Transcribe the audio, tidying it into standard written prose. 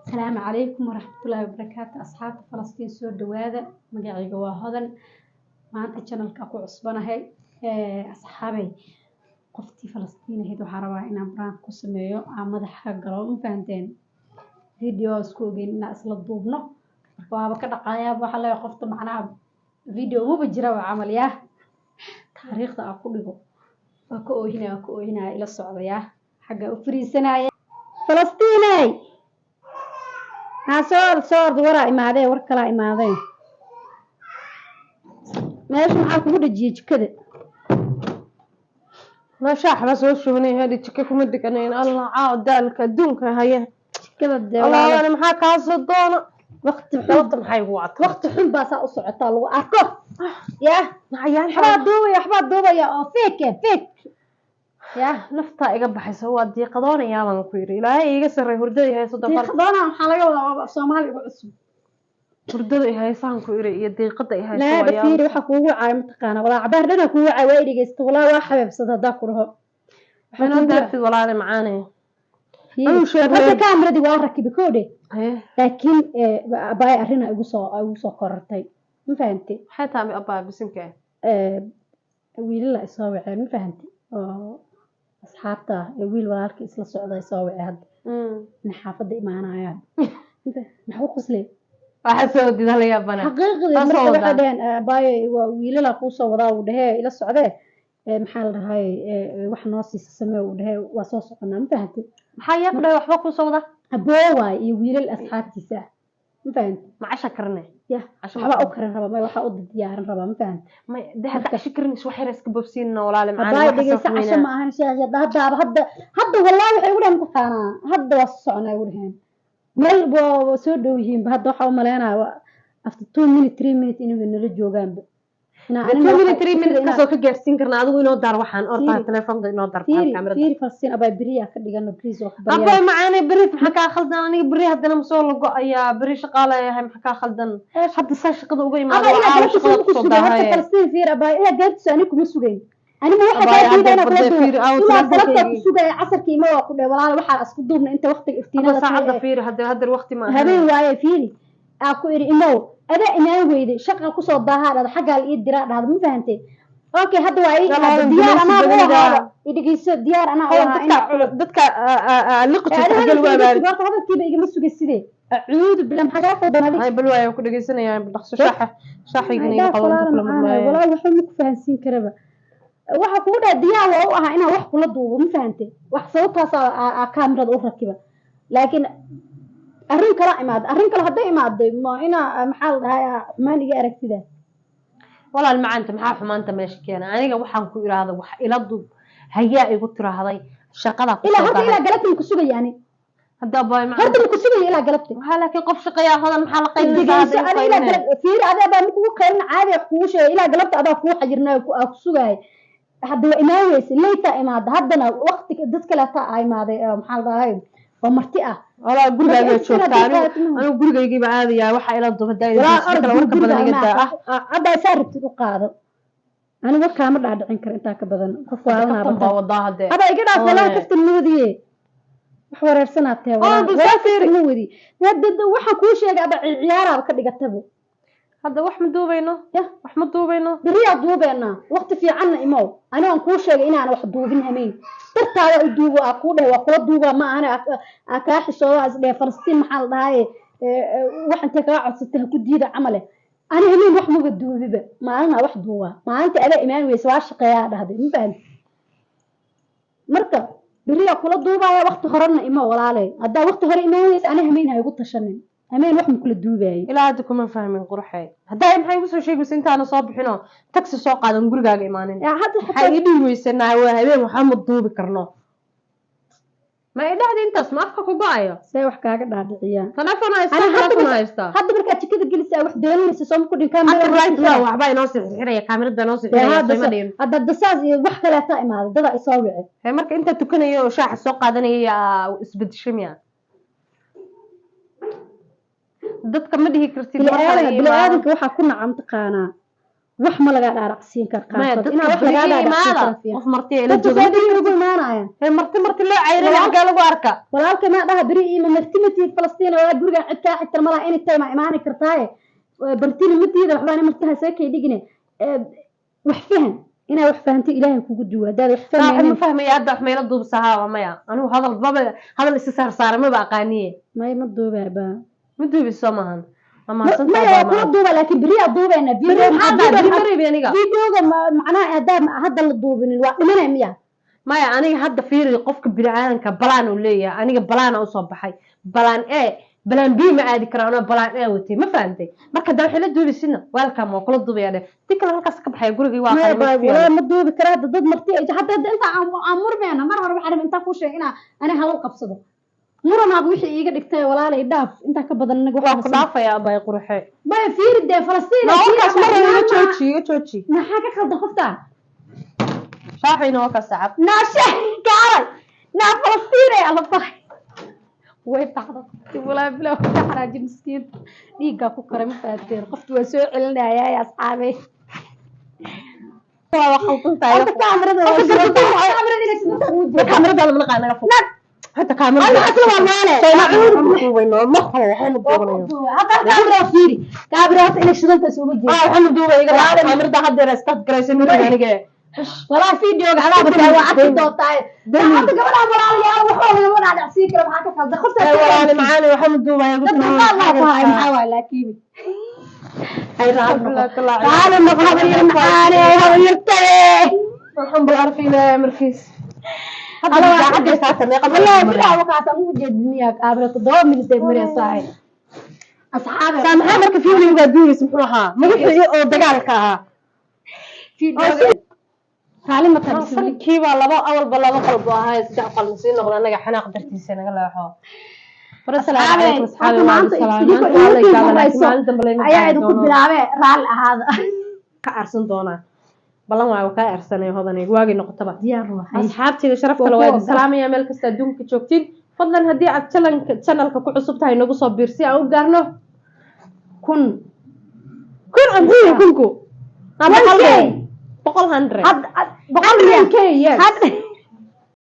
السلام عليكم ورحمة الله وبركاته أصحاب فلسطين سور دواذا مقاعي قوا هذا ما أنت channel كأكو عصبنا هاي أصحابي قفتي فلسطين هيدو حروا إن بران كسميو عمد حق قرون فهمتين فيديو سكوبين الناس للضوبنا وهذا كده قايب وحلا يقفت معنا فيديو مو بجرا وعمل ياه تاريخ ده أقوله وكو هنا إلى السعودية حق أفري سنة فلسطيني صور ورا إمادة وركلا إمادة ماشي معاكم وده جيج كده ما شاح بس وش هني هذه تكيكم مدك أنا الله عاد ذلك الدنك هي كده الله أنا محاك هالصدونة وقت محي وقت وقت حلو بس أصعد طالو أكو يا معيان حباب دوبة يا فيك يا نفطا يقبح يسوى دي قضانا يا من كويري لا هي يقصر هردي هي صدق دي قضانا حلاقة سومالي وعصب هردي هي سان كويري يدي قضي هي لا بفيري waxa kuugu caay mataqaana wala cabaar dhana kuugu caay way dhigeysto wala waa xabeebsada daaqurho waxaan daartid walaal macaane anu sheegay kaamiradi waa rakibi koode laakiin baay arina igu soo korortay ma fahanti xataa mi abaa bisinka wiilala isoo wacay ma fahanti oo asxaabta wiil walaalkii isla socday soo wacay hadda in xaafada imaanayaan maxuu qoslee waxa soo didalaya bana xaqiiqdii marka waxa dheen baay wiilala ku soo wadaa uu dhahay ila socday maxaa la dhahay wax noo siisa samee uu dhahay waa soo soconaa ma fahanti maxaa yaqday waxba ku soo wada aboo waay iyo wiilal asxaabtiisa ma fahanti ma casha karne ya waxba u karin raba ma waxa u diyaarin raba ma fahanti ma dahab casha karin wax yar iska bobsiina walaal macaan baay dhigeysa casha ma ahan sheegay hadda wallahi waxay ugu dhan taqaanaa hadda waa soconaa ugu dhahan meel boo soo dhow yihiin hadda waxa u maleynaa after 2 minutes 3 minutes inay nala joogaan ina 2 minutes 3 minutes ka soo ka gaarsiin karnaa adigu inoo daar waxaan ortaa telefoonka inoo daar kaamirada fiiri falsiin abay biriya ka dhigano please wax bariya abay macaanay biri maxaa ka khaldan aniga biri hadana ma soo lago ayaa biri shaqaaleeyahay maxaa ka khaldan hadda saa shaqada uga imaado waa shaqada ku soo daahay falsiin fiiri abay ila gaartiisa aniga kuma sugayn aniga waxa ka diidana ku sugay casarkii ma waa ku dhay walaal waxa isku duubna inta waqtiga iftiinada saacada fiiri hadda waqti ma habeen waaye fiiri aku iri ino ada inaan weyday shaqa ku soo daahaadada xagal ii dira dhahdo ma fahantay okay hadda waa ii diyaar ana waa idhigiso diyaar ana waa dadka liqto xagal waa baa horta hadalkiiba igama sugay sidee acuud bilam xagaa fadana ay bal waa ku dhageysanayaan dhaqso shaaxigina iga qaban walaa waxa ma ku fahansiin karaba waxa kugu dhaa diyaar waa u ahaa inaan wax kula duubo ma fahantay wax sababtaas kaamirada u rakiba laakiin arrin kale hadday imaaday ma ina maxaa la dhahay xumaan iga aragtida walaal macaanta maxaa xumaanta meesha keena aniga waxaan ku iraahdo wax ila dub hayaa igu tiraahday shaqada ku soo baahay ila galabtii ku sugay yani hadda baay macaanta hadda ku sugay ila galabtii waxa laakiin qof shaqaya hodan maxaa la qaybinaysaa ila galabtii fiir adaa baa ku qeylin caadi wax ku sheegay ila galabtii adaa ku xajirnaa ku sugay hadda imaawaysa leeyta imaada haddana waqtiga dad kale ta ay imaaday maxaa la dhahay waa marti ah wala gurigaaga joogtaa anigu gurigaygiiba aadayaa waxa ila dubaday kala warka badan iga daa hadda saartid u qaado anigu kaama dhaadhicin kar inta ka badan qof waa wadaa hada iga dhaaf walaa kafta nuudiye wax wareersanaatay waa nuudi hadda waxa ku sheegay aba ciyaaraha ka dhigatabo hadda wax ma duubayno biriya duubeena waqti fiican imo aniga aan ku sheegay inaan wax duubin hameyn tartaada u duubo ku dhahay waa kula duuba ma ana ka xishooda isdhe Falastiin maxaa la dhahay waxaan ka codsatay ku diida camale ani hameyn wax ma duubiba maalina wax duuba maalinta ada imaan weys waa shaqeeyaa dhahday ma baan marka biriya kula duubaya waqti horena imo walaalay hadda waqti hore imaan weys ani hameyn ha igu tashanin ameen wax ma kula duubay ilaa hadda kuma fahmin quruxay hadda maxay ugu soo sheegaysaa intaana soo bixino taxi soo qaadan gurigaaga imaanin waxay ii dhiiweysanahay waa habeen waxa ma duubi karno ma idhahdii intaas ma afka ku go'ayo say wax kaaga dhaadhiciyaan telefoon haysta hadda marka jikada gelisay wax doolanaysa soo ku dhin kaamirada waxba inoo sixiraya kaamirada noo sixiraya hadda dasaas iyo wax kale ta imaado dada ay soo wicin marka inta tukanayo oo shaax soo qaadanaya isbedshamiya dadka ma dhihi kartid bilaadanka waxa ku nacam taqaana wax ma laga dhaaracsiin kar qaarkood inaa wax laga dhaaracsiin qof marti ila joogo ugu imaanayaan marti loo cayray xagga lagu arka walaalka ma dhaha bari iyo martimati Falastiin oo guriga cidka xitaa malaha in tay ma imaani kartaa bartini matiida waxbaan martaha saakay dhigine wax fahan ina wax fahanti ilaahay kugu duwa dad wax fahmay fahmay hadda wax meelo duub sahaa maya anu hadal is saarsaaray ma aqaaniye ma duubaba ma duubi soomahan ama ما يقولوا لكن بريء دوبنا فيديو معناه هذا الضوبين الواحد من أمية ما يعني هذا فير قفك بالعالم كبلان وليه أنا بلان أوصل بحي بلان بلان بي ما عادي كرانا بلان وتي ما فهمتي ما كده حلو دوبي سنة والكم وكل الضوبي يعني تكلم هالكاس بحي يقول لي واقع ما الضوبي كراه ضد مرتي حتى أنت عمر معنا مرة أروح أنا أنت خوش هنا أنا هلا قبصده مرنا بوحي يجي دكتور ولا لا يداف انت كبدن نغ واخ دافا يا اباي قرحي ما فير دي فلسطين نوكاس مره توجي ما حاجه خلد خفتا شاحي نوكاس صعب ناشا قال نا فلسطين يا الله way taqdo wala bila xaraaj miskiin dhiiga ku karam faadeer qoftu waa soo celinaya ya asxaabay waa khaldantahay kaamirada la qanaga fog هذا كاميرا أنا أصلا ماله كاميرا فيري كاميرا إلى شغل تسوي جي الحمد لله يقرأ كاميرا ده حد رستات كريسين يعني ولا فيديو على بتاع عقد دوتاي حتى قبل أمر يا وحول ولا على سيكر معك كذا خفت ولا معاني والحمد لله يقول الله محاول لكن هاي راه تعال مقابل معاني ويرتلي الحمد لله عارفين مركز هذا عاد ساعه والله بلا وقعت مو جدنيا قابله تضوم من زي مريساي اصحابي كان محمد في ولي ودوري سبحانها ما وحي او دغالكا في سالمه تنسي كيبا لبا اول بلابا قلب هاي سدح قلمسين نقول انغا حناق درتيسه نغا لاخو السلام عليكم اصحابي مانت ayaa idinku bilaabay raal ahaada ka arsan doona balan waa ka arsanay hodanay waagi noqotaba diyaar waxa asxaabtiga sharaf kale waa salaamaya meel kasta adduunka joogtiin fadlan hadii aad channelka ku cusub tahay nagu soo biirsi aan u gaarno kun ambiyo kunku 100 100 100k yes